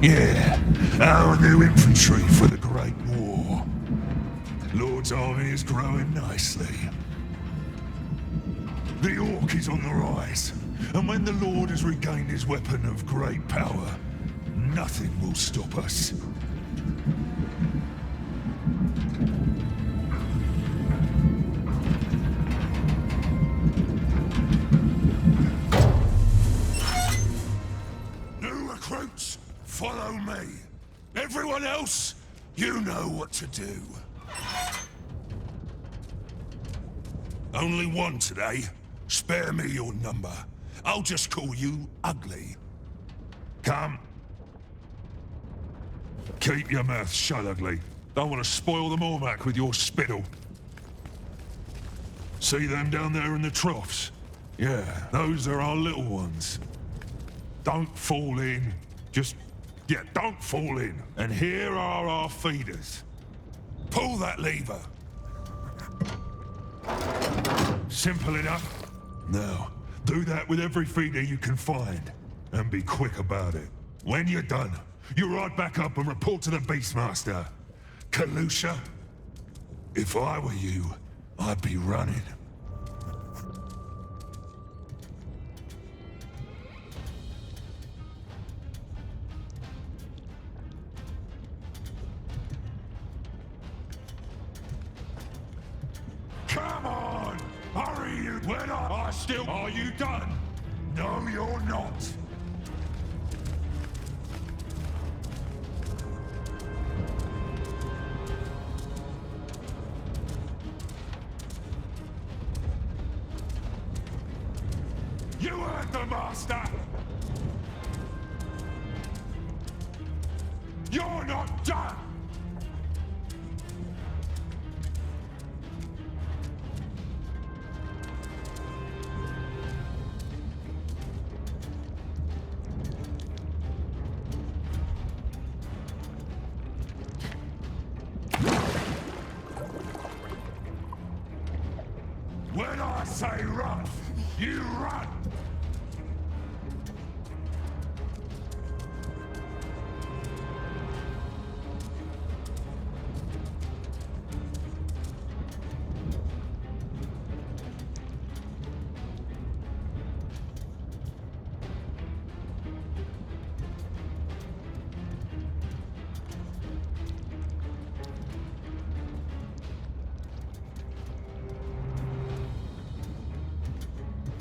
Yeah, our new infantry for the Great War. Lord's army is growing nicely. The Orc is on the rise, and when the Lord has regained his weapon of great power, nothing will stop us. New recruits, follow me. Everyone else, you know what to do. Only one today. Spare me your number. I'll just call you Ugly. Come. Keep your mouth shut, Ugly. Don't want to spoil the Mormac with your spittle. See them down there in the troughs? Yeah, those are our little ones. Don't fall in. Don't fall in. And here are our feeders. Pull that lever. Simple enough. Now, do that with every feeder you can find. And be quick about it. When you're done, you ride back up and report to the Beastmaster. Kalusha, if I were you, I'd be running. Come on! Hurry, you! When I still... Are you done? No, you're not. You heard the Master! You're not done! When I say run, you run!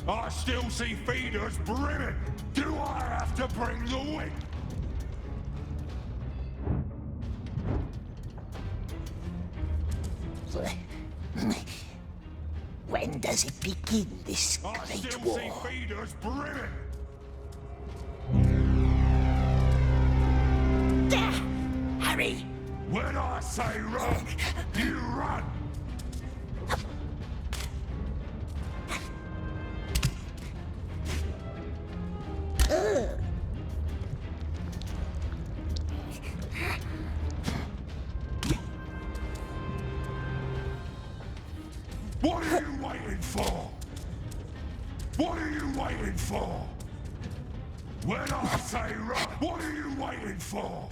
I still see feeders brimming. Do I have to bring the wind? When does it begin, this I great still war? see feeders brimming. There! Hurry! When I say run, you run. What are you waiting for? What are you waiting for? When I say run, what are you waiting for?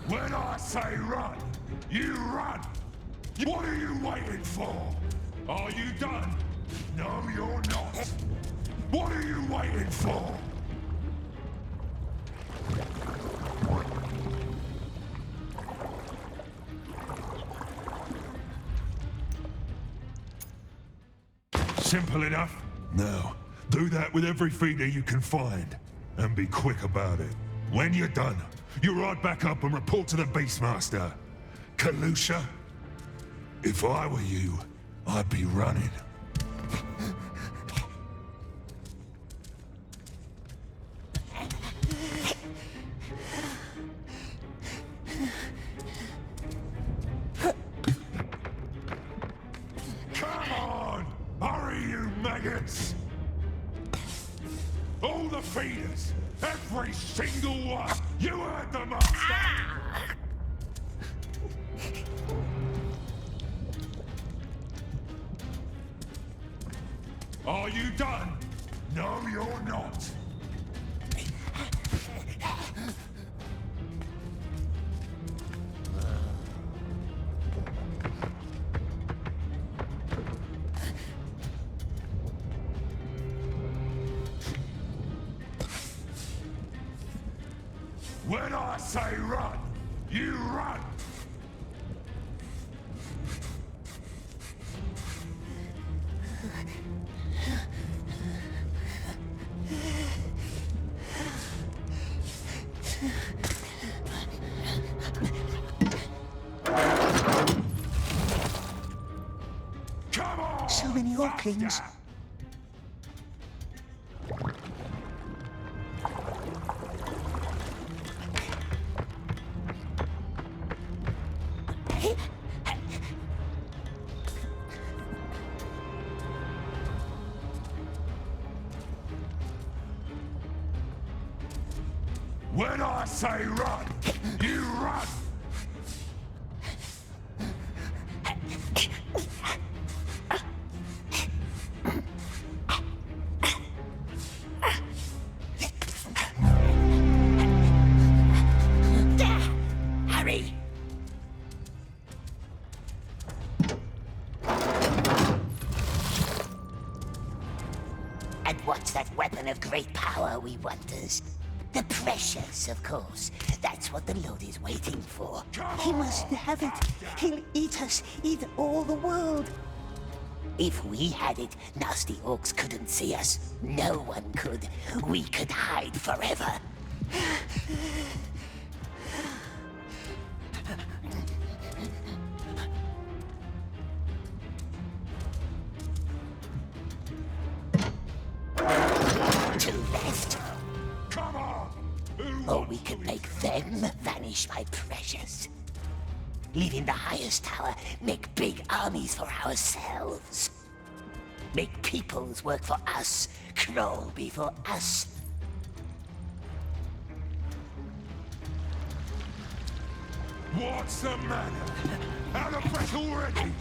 When I say run, you run! What are you waiting for? Are you done? No, you're not. What are you waiting for? Simple enough. Now, do that with every feeder you can find. And be quick about it. When you're done, you ride back up and report to the Beastmaster. Kalusha, if I were you, I'd be running. Come on! Hurry, you maggots! All the feeders! Every single one! You heard the master! Are you done? No, you're not. When I say run, you run! Come on! So many Orklings. When I say run, you run! Hurry! And what's that weapon of great power, we wonders? The precious, of course. That's what the Lord is waiting for. He must have it. He'll eat us, eat all the world. If we had it, nasty orcs couldn't see us. No one could. We could hide forever. Two left. Come on! Who Or wants we to could eat make them vanish by precious. Leaving the highest tower, make big armies for ourselves. Make peoples work for us, crawl before us. What's the matter? Out of breath already?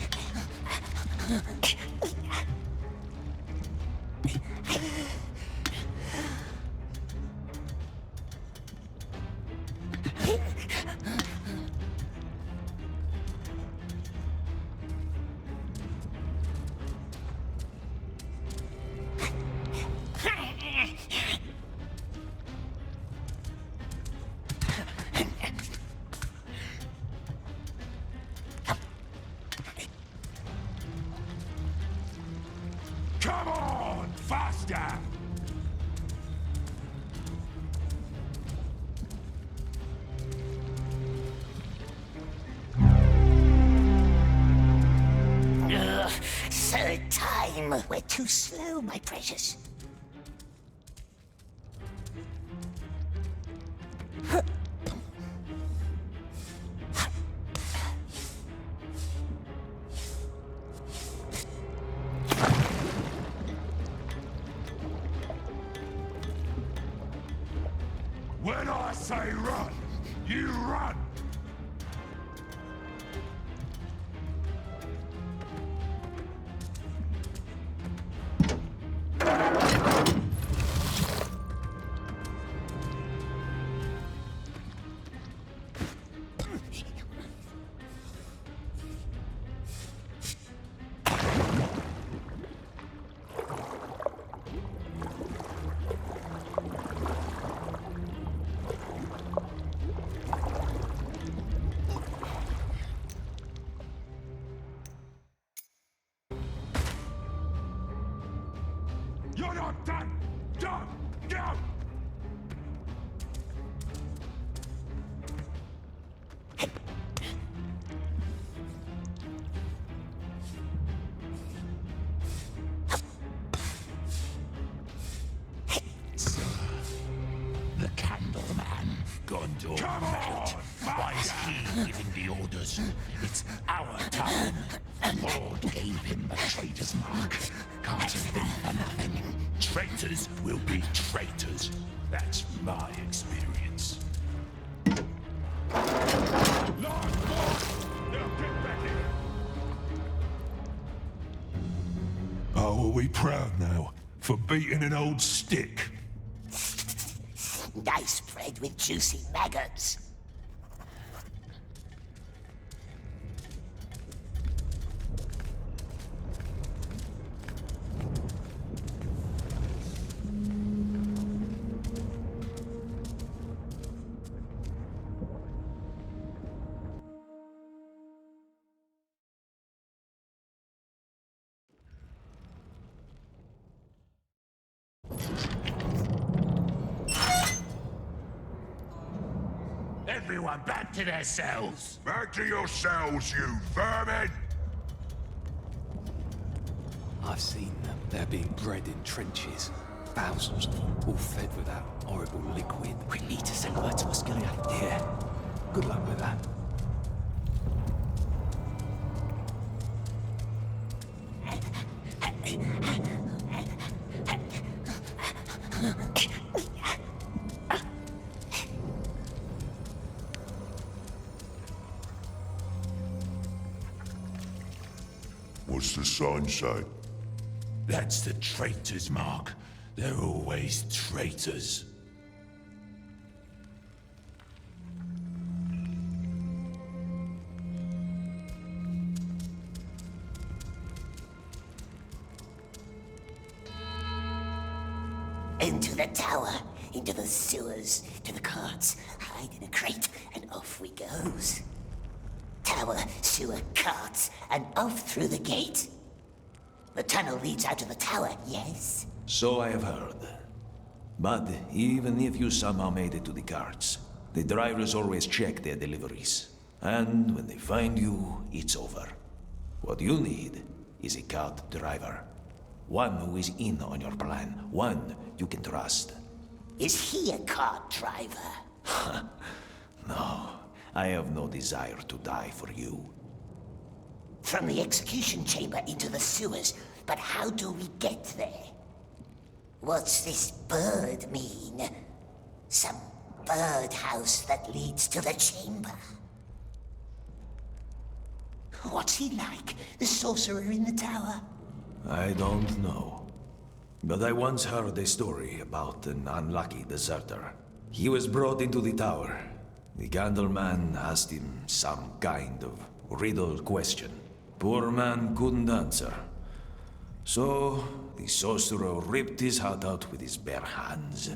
Come on! Faster! Ugh, third time. We're too slow, my precious. When I say run, you run! You're not done! Done! Go! The Candleman, Gondor Come mad. on, Why is he giving the orders? It's our time. Lord gave him the traitor's mark. Can't have been for nothing. traitors will be traitors. That's my experience. Last one! Now get back here! Oh, are we proud now? For beating an old stick? Nice bread with juicy maggots. Everyone back to their cells! Back to your cells, you vermin! I've seen them. They're being bred in trenches. Thousands of them, all fed with that horrible liquid. We need to send word to Osculia. Yeah. Good luck with that. What's the sign say? That's the traitor's mark. They're always traitors. Into the tower, into the sewers, to the carts, hide in a crate, and off we goes. Tower, sewer, carts, and off through the gate. The tunnel leads out to the tower, yes? So I have heard. But even if you somehow made it to the carts, the drivers always check their deliveries. And when they find you, it's over. What you need is a cart driver. One who is in on your plan. One you can trust. Is he a cart driver? No, I have no desire to die for you. From the execution chamber into the sewers, but how do we get there? What's this bird mean? Some birdhouse that leads to the chamber? What's he like, the sorcerer in the tower? I don't know. But I once heard a story about an unlucky deserter. He was brought into the tower. The Candleman asked him some kind of riddle question. Poor man couldn't answer. So, the sorcerer ripped his heart out with his bare hands.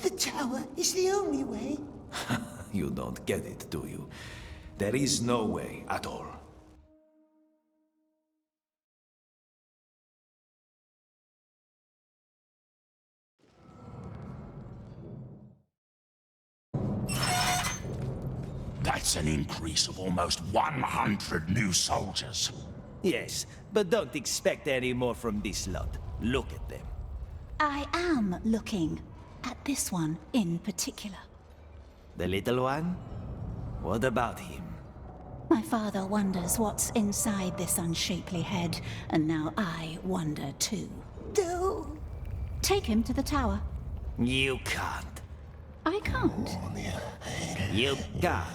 The tower is the only way. You don't get it, do you? There is no way at all. That's an increase of almost 100 new soldiers. Yes, but don't expect any more from this lot. Look at them. I am looking at this one in particular. The little one? What about him? My father wonders what's inside this unshapely head, and now I wonder too. No. Take him to the tower. You can't. I can't. You can't.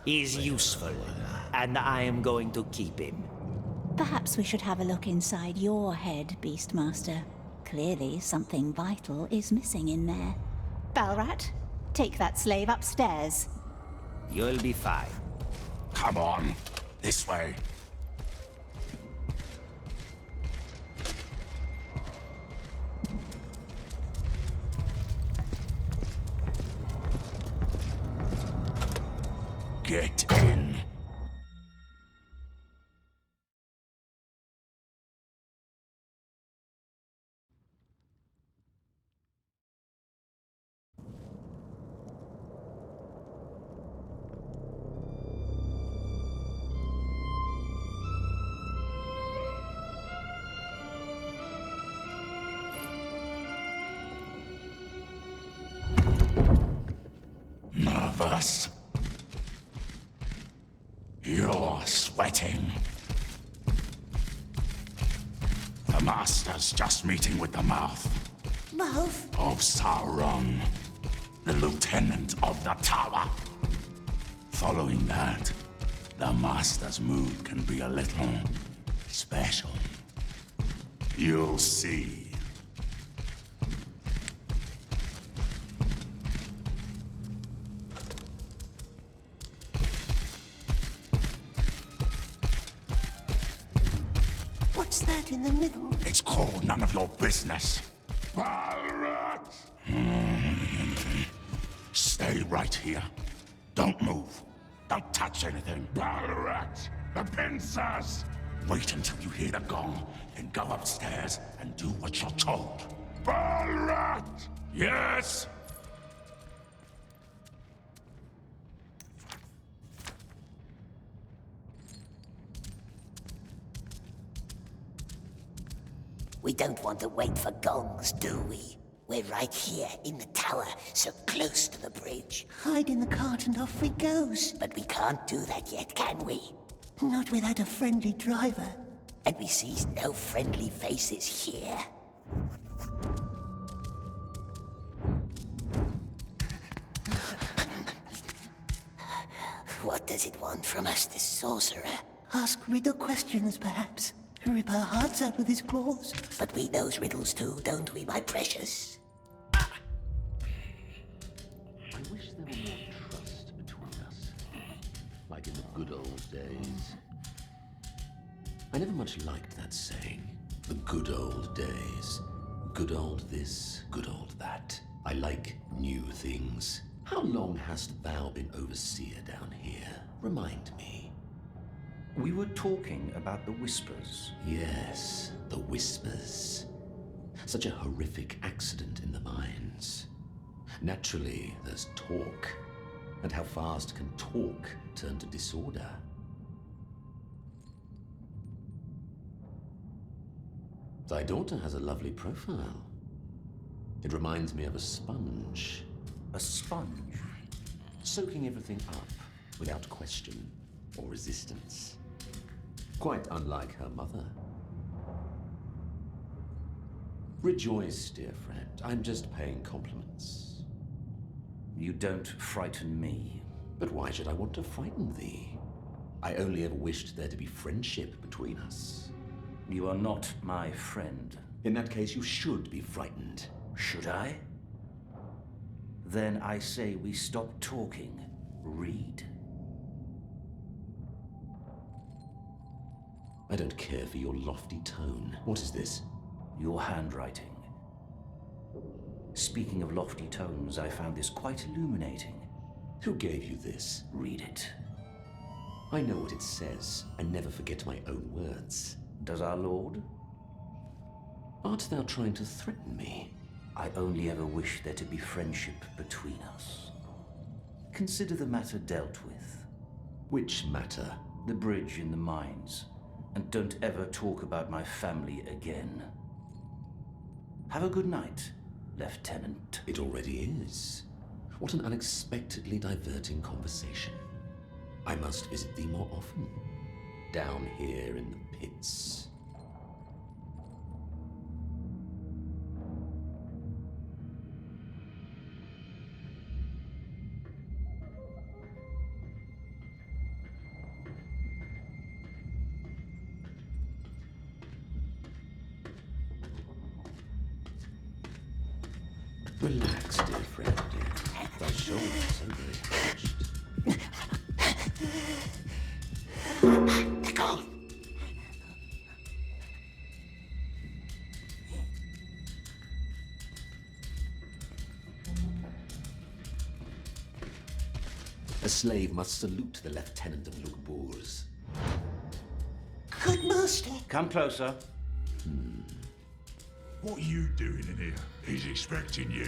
He's useful, and I am going to keep him. Perhaps we should have a look inside your head, Beastmaster. Clearly something vital is missing in there. Balrat, take that slave upstairs. You'll be fine. Come on, this way. Get in. Nervous? You're sweating. A The Master's just meeting with the mouth Mouth? of Sauron, the Lieutenant of the Tower. Following that, the Master's mood can be a little special. You'll see. What's that in the middle? It's called none of your business. Balrat! Stay right here. Don't move. Don't touch anything. Balrat! The pincers! Wait until you hear the gong, then go upstairs and do what you're told. Balrat! Yes? We don't want to wait for gongs, do we? We're right here in the tower, so close to the bridge. Hide in the cart and off we goes. But we can't do that yet, can we? Not without a friendly driver. And we sees no friendly faces here. What does it want from us, this sorcerer? Ask riddle questions, perhaps. Rip our hearts out with his claws. But we knows riddles too, don't we, my precious? I wish there were more trust between us. Like in the good old days. I never much liked that saying. The good old days. Good old this, good old that. I like new things. How long hast thou been overseer down here? Remind me. We were talking about the Whispers. Yes, the Whispers. Such a horrific accident in the mines. Naturally, there's talk. And how fast can talk turn to disorder? Thy daughter has a lovely profile. It reminds me of a sponge. A sponge? Soaking everything up without question or resistance. Quite unlike her mother. Rejoice, dear friend. I'm just paying compliments. You don't frighten me. But why should I want to frighten thee? I only ever wished there to be friendship between us. You are not my friend. In that case, you should be frightened. Should I? Then I say we stop talking. Read. I don't care for your lofty tone. What is this? Your handwriting. Speaking of lofty tones, I found this quite illuminating. Who gave you this? Read it. I know what it says. I never forget my own words. Does our Lord? Art thou trying to threaten me? I only ever wish there to be friendship between us. Consider the matter dealt with. Which matter? The bridge in the mines. And don't ever talk about my family again. Have a good night, Lieutenant. It already is. What an unexpectedly diverting conversation. I must visit thee more often. Down here in the pits. Relax, dear friend. Thy shoulders are so very hunched. Go! A slave must salute the Lieutenant of Lugburs. Good master. Come closer. What are you doing in here? He's expecting you.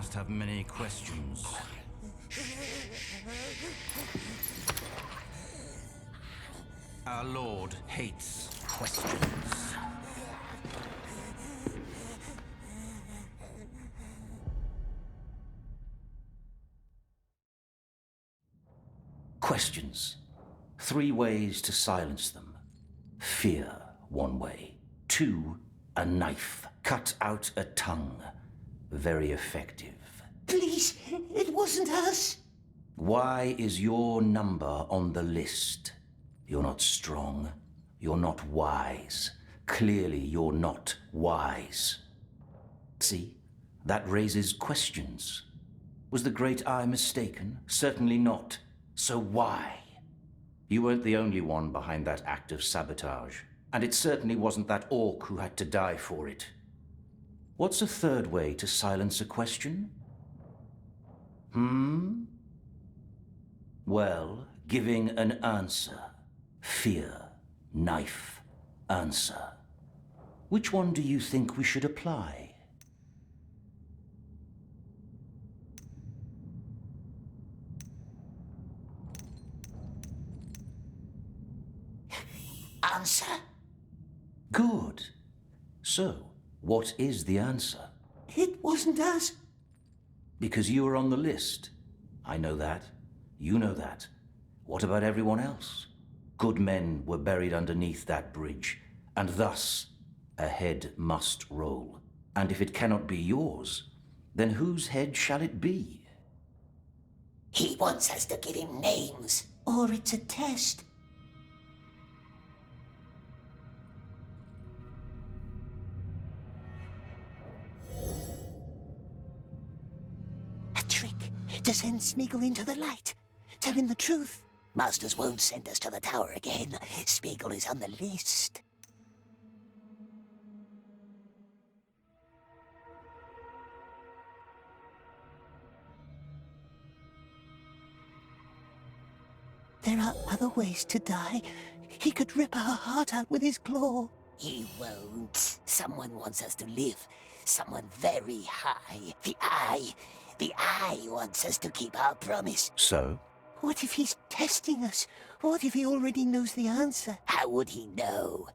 must have many questions. Our Lord hates questions. Questions. 3 ways to silence them. Fear, 1 way. 2, a knife. Cut out a tongue. Very effective. Please, it wasn't us. Why is your number on the list? You're not strong. You're not wise. Clearly, you're not wise. See? That raises questions. Was the Great Eye mistaken? Certainly not. So why? You weren't the only one behind that act of sabotage. And it certainly wasn't that orc who had to die for it. What's a 3rd way to silence a question? Well, giving an answer. Fear, knife, answer. Which one do you think we should apply? Answer? Good. So, what is the answer? It wasn't us. Because you were on the list. I know that. You know that. What about everyone else? Good men were buried underneath that bridge, and thus a head must roll. And if it cannot be yours, then whose head shall it be? He wants us to give him names, or it's a test. A trick to send Smeagol into the light. Tell him the truth. Masters won't send us to the tower again. Smeagol is on the list. There are other ways to die. He could rip our heart out with his claw. He won't. Someone wants us to live. Someone very high. The Eye wants us to keep our promise. So? What if he's testing us? What if he already knows the answer? How would he know?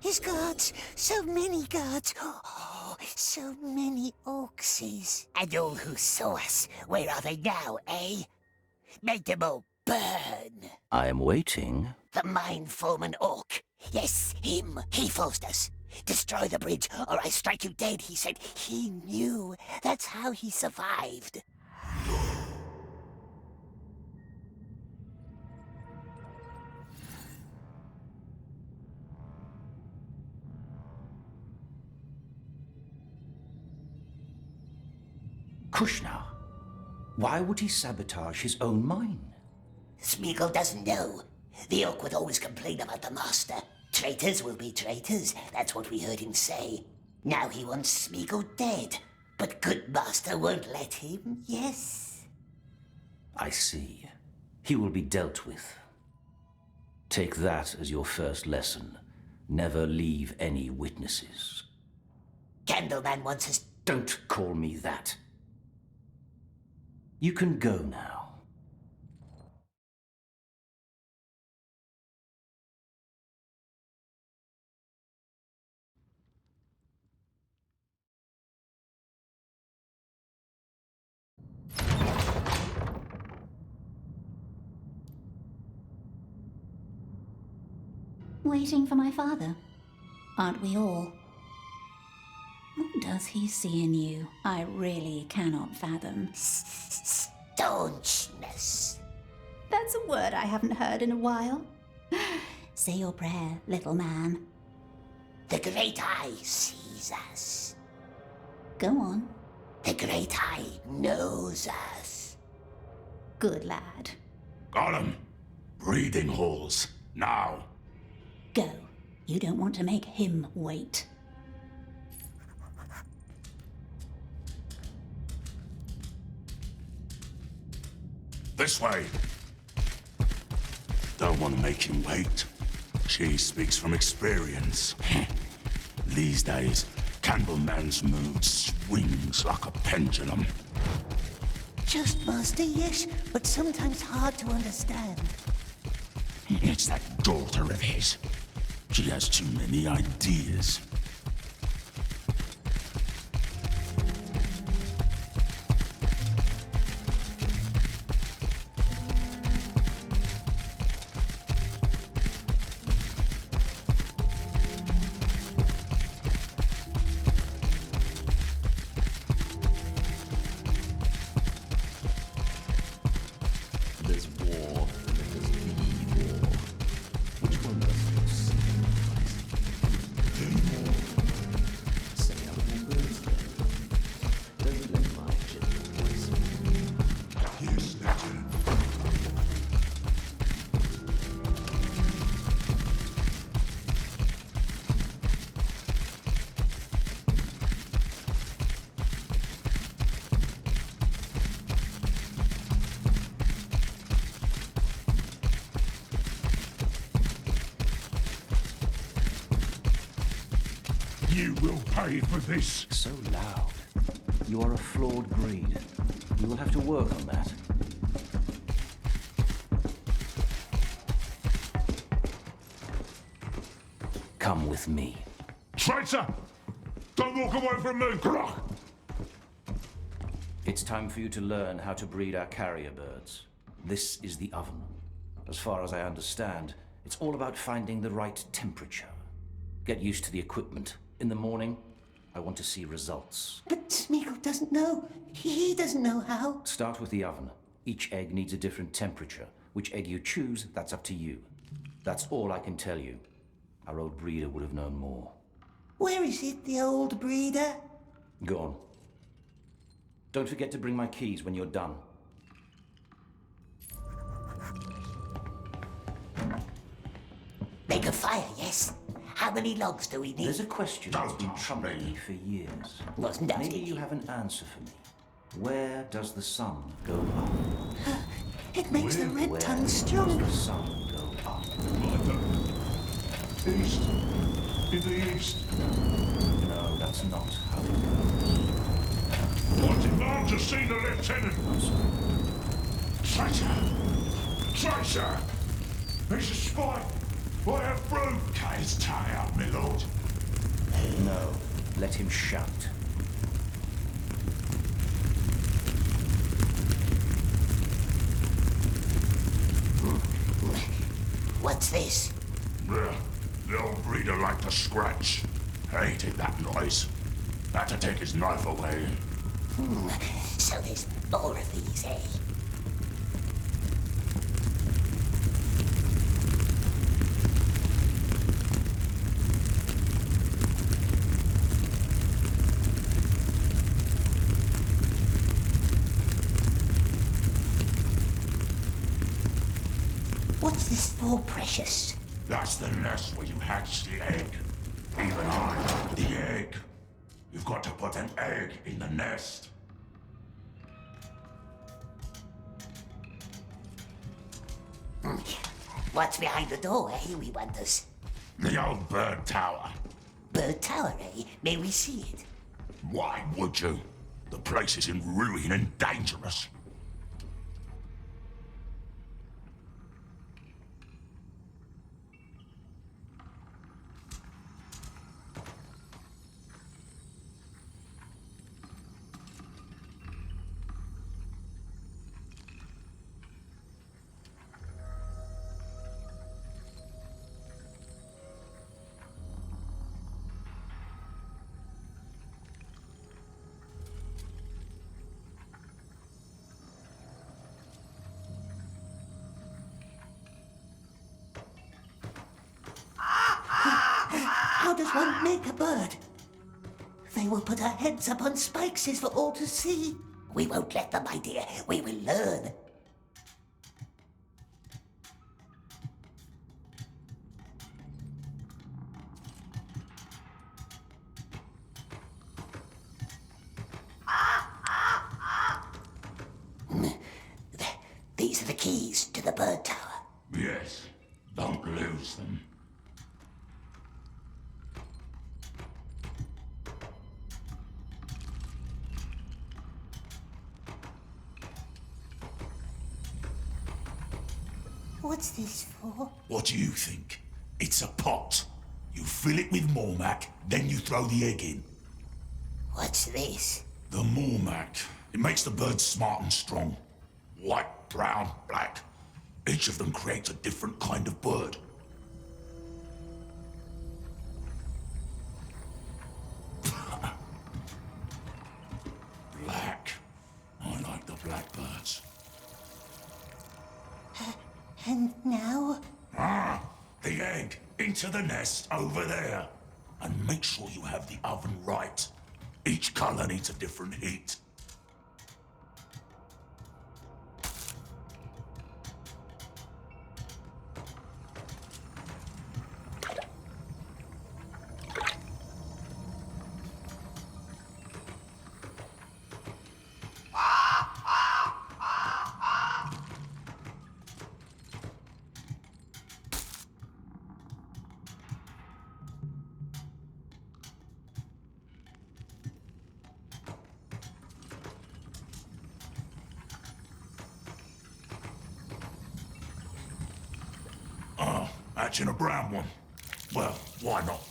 His guards! So many guards! Oh, so many orcses. And all who saw us, where are they now, eh? Make them all burn! I am waiting. The mind-foreman orc. Yes, him. He forced us. Destroy the bridge, or I strike you dead, he said. He knew. That's how he survived. Kushna, why would he sabotage his own mine? Smeagol doesn't know. The orc would always complain about the master. Traitors will be traitors, that's what we heard him say. Now he wants Smeagol dead, but good master won't let him, yes? I see. He will be dealt with. Take that as your first lesson. Never leave any witnesses. Candleman wants us... Don't call me that. You can go now. Waiting for my father? Aren't we all? What does he see in you? I really cannot fathom. Staunchness. That's a word I haven't heard in a while. Say your prayer, little man. The Great Eye sees us. Go on. The Great Eye knows us. Good lad. Gollum, breathing holes, now. Go. You don't want to make him wait. This way. Don't want to make him wait. She speaks from experience. These days, Candleman's mood swings like a pendulum. Just, Master, yes, but sometimes hard to understand. It's that daughter of his. She has too many ideas. There's war, and then there's the war. Which one does you sympathize? Say out your words then. Don't let my gentle voice. Yes, Lieutenant. You will pay for this. So loud. You are a flawed breed. You will have to work on that. Come with me. Traitor! Don't walk away from me! Grok! It's time for you to learn how to breed our carrier birds. This is the oven. As far as I understand, it's all about finding the right temperature. Get used to the equipment. In the morning, I want to see results. But Smeagol doesn't know. He doesn't know how. Start with the oven. Each egg needs a different temperature. Which egg you choose, that's up to you. That's all I can tell you. Our old breeder would have known more. Where is it, the old breeder? Go on. Don't forget to bring my keys when you're done. Make a fire, yes? How many logs do we need? There's a question that's been troubling me for years. Wasn't asking Maybe you you. have an answer for me. Where does the sun go up? It makes the red Where tongue does stronger. the sun go up? East. In the east. No, that's not how it goes. I demand to see the lieutenant. I'm sorry. Traitor! Traitor! He's a spy. I have proof. Cut his tongue out, my lord. No, let him shout. What's this? The old breeder liked to scratch. Hated that noise. Had to take his knife away. So there's more of these, eh? What's this for, Precious? That's the nest where you hatch the egg. Even I like the egg. You've got to put an egg in the nest. What's behind the door, eh, we wonders? The old bird tower. Bird tower, eh? May we see it? Why would you? The place is in ruin and dangerous. How does one make a bird? They will put our heads up on spikes for all to see. We won't let them, my dear. We will learn. These are the keys to the bird tower. Yes. What's this for? What do you think? It's a pot. You fill it with Mormac, then you throw the egg in. What's this? The Mormac. It makes the birds smart and strong. White, brown, black. Each of them creates a different kind of bird. Black. I like the blackbirds. And now? The egg into the nest over there. And make sure you have the oven right. Each color needs a different heat. Hatching a brown one. Well, why not?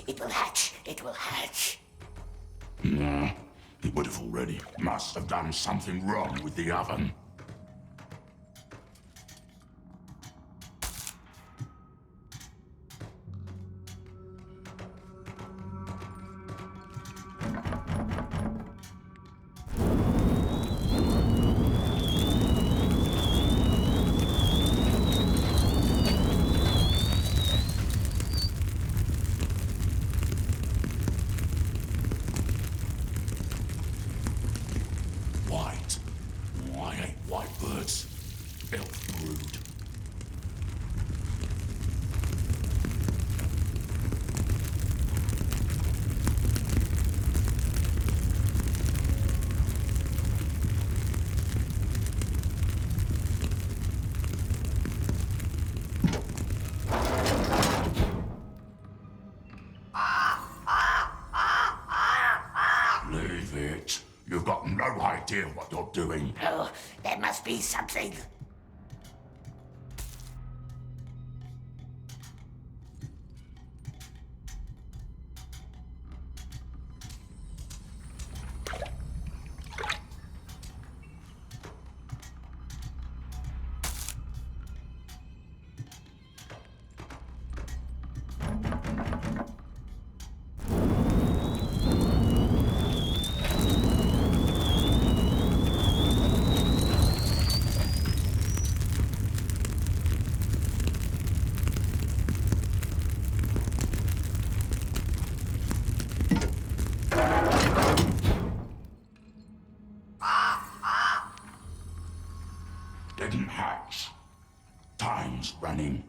It will hatch. It will hatch. Nah, it would have already. Must have done something wrong with the oven. White. Why ain't white birds? Elf brood. Leave it. You've got no idea what you're doing. Oh, there must be something. Didn't hatch. Time's running.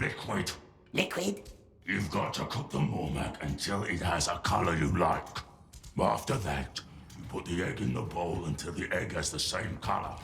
Liquid. Liquid? You've got to cook the Mormac until it has a color you like. After that, you Put the egg in the bowl until the egg has the same color.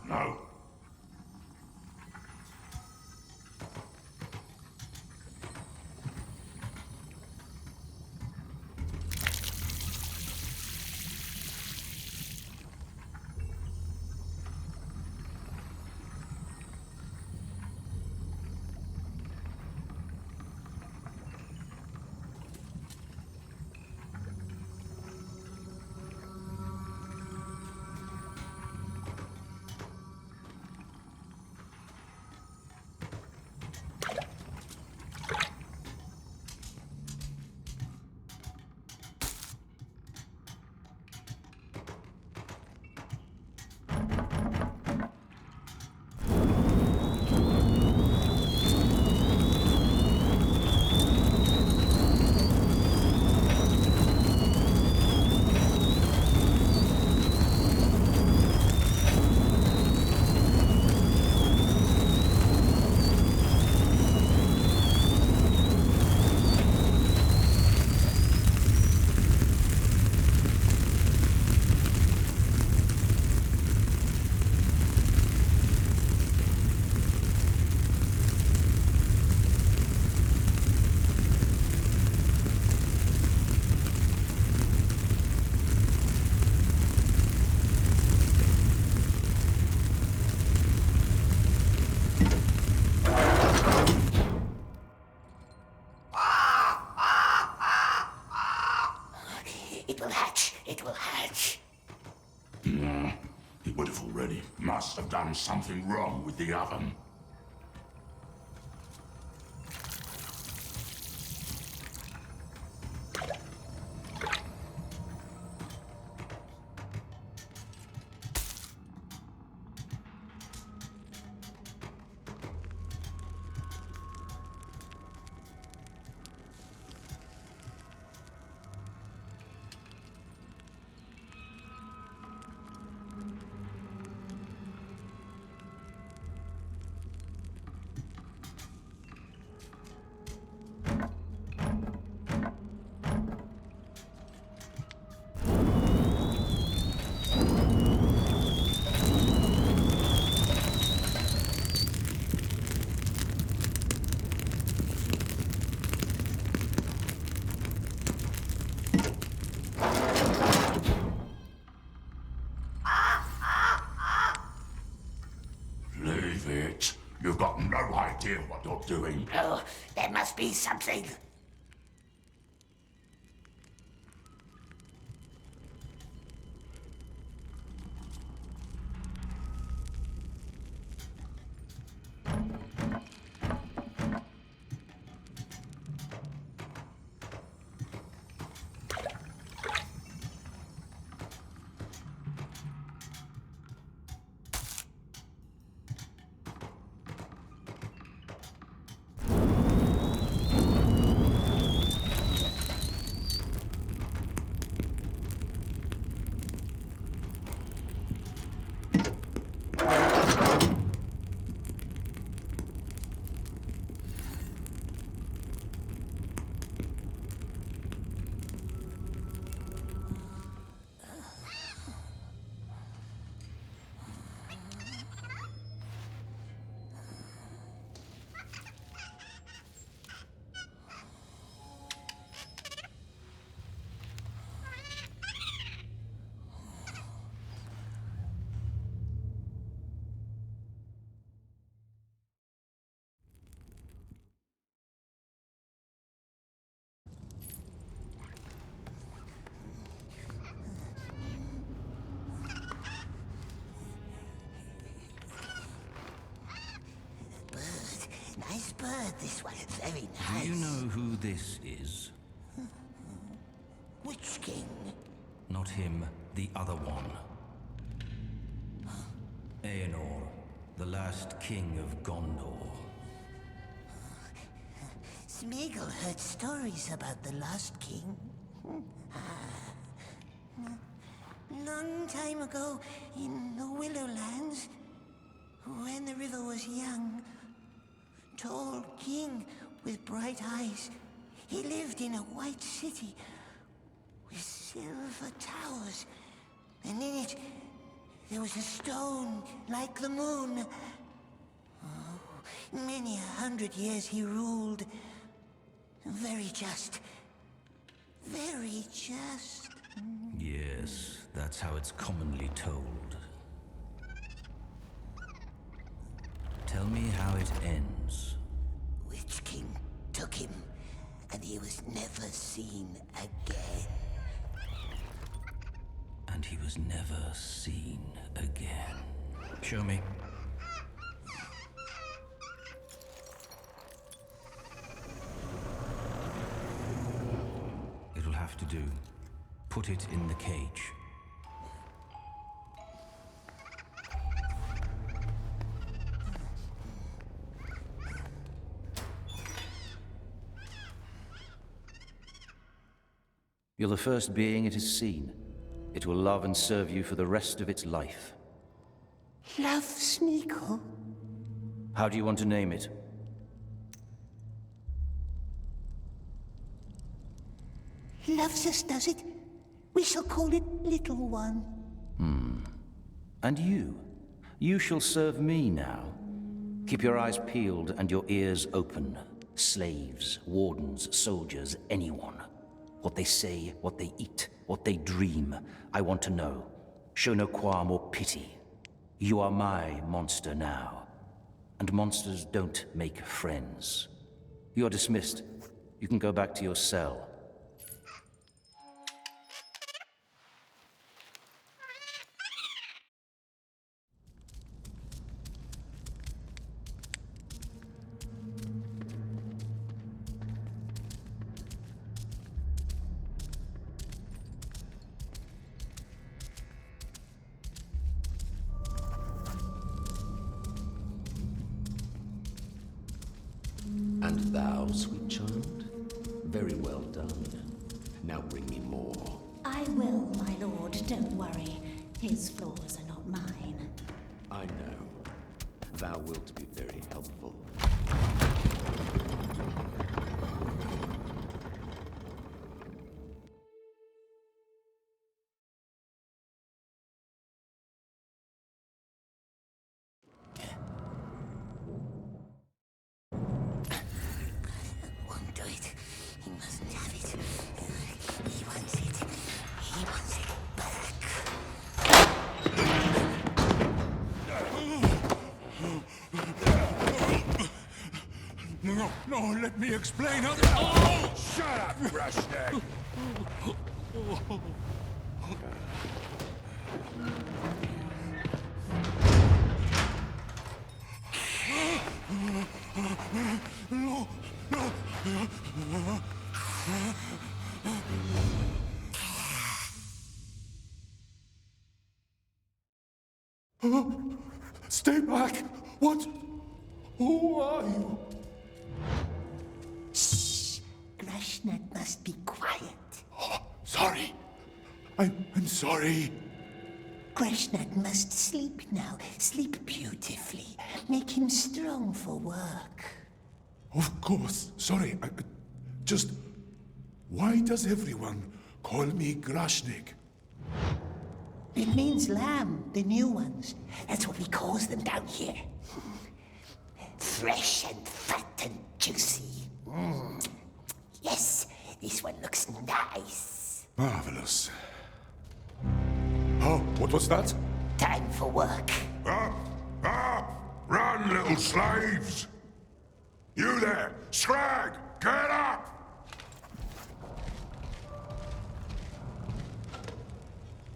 No. It will hatch. It will hatch. No, it would have already. Must have done something wrong with the oven. Leave it. You've got no idea what you're doing. Oh, there must be something. bird, this one. Very nice. Do you know who this is? Which king? Not him, the other one. Aenor, the last king of Gondor. Smeagol heard stories about the Lost King. Long time ago, in the Willowlands, when the river was young, tall king with bright eyes, he lived in a white city with silver towers, and in it there was a stone like the moon. Oh, many 100 years he ruled. Very just. Very just. Yes, that's how it's commonly told. Tell me how it ends. Witch King took him, and he was never seen again. And he was never seen again. Show me. It'll have to do. Put it in the cage. You're the first being it has seen. It will love and serve you for the rest of its life. Love Smeagol? How do you want to name it? Loves us, does it? We shall call it Little One. And you? You shall serve me now. Keep your eyes peeled and your ears open. Slaves, wardens, soldiers, anyone. What they say, what they eat, what they dream, I want to know. Show no qualm or pity. You are my monster now. And monsters don't make friends. You're dismissed. You can go back to your cell. And thou, sweet child? Very well done. Now bring me more. I will, my lord, don't worry. His flaws are not mine. I know. Thou wilt be very helpful. Won't do it. He mustn't have it. He wants it. He wants it back. No, let me explain how... Oh! Shut up, brushneck! Stay back! What? Who are you? Shh! Grashnut must be quiet. Oh, sorry. I'm sorry. Grashnut must sleep now. Sleep beautifully. Make him strong for work. Of course. Sorry. Just... Why does everyone call me Grashnik? It means lamb, the new ones. That's what we call them down here. Fresh and fat and juicy. Yes, this one looks nice. Marvelous. Oh, what was that? Time for work. Up! Up! Run, little slaves! You there, Scrag!